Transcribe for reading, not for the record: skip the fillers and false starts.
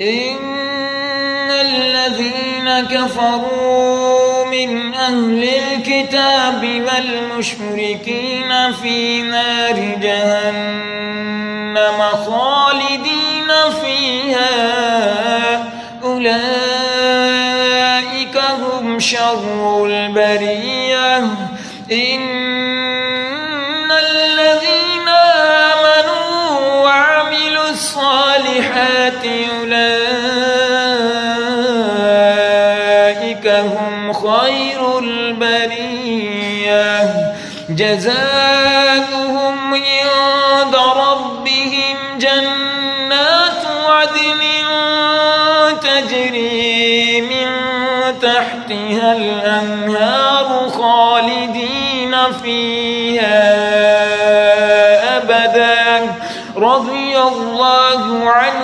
إن الذين كفروا من أهل الكتاب والمشركين في نار جهنم خالدين فيها أولئك هم شر البرية. إن الذين آمنوا وعملوا الصالحات أولئك هم خير البرية جزاؤهم عند ربهم جنات عدن تجري من تحتها الأنهار خالدين فيها أبدا رضي الله عنه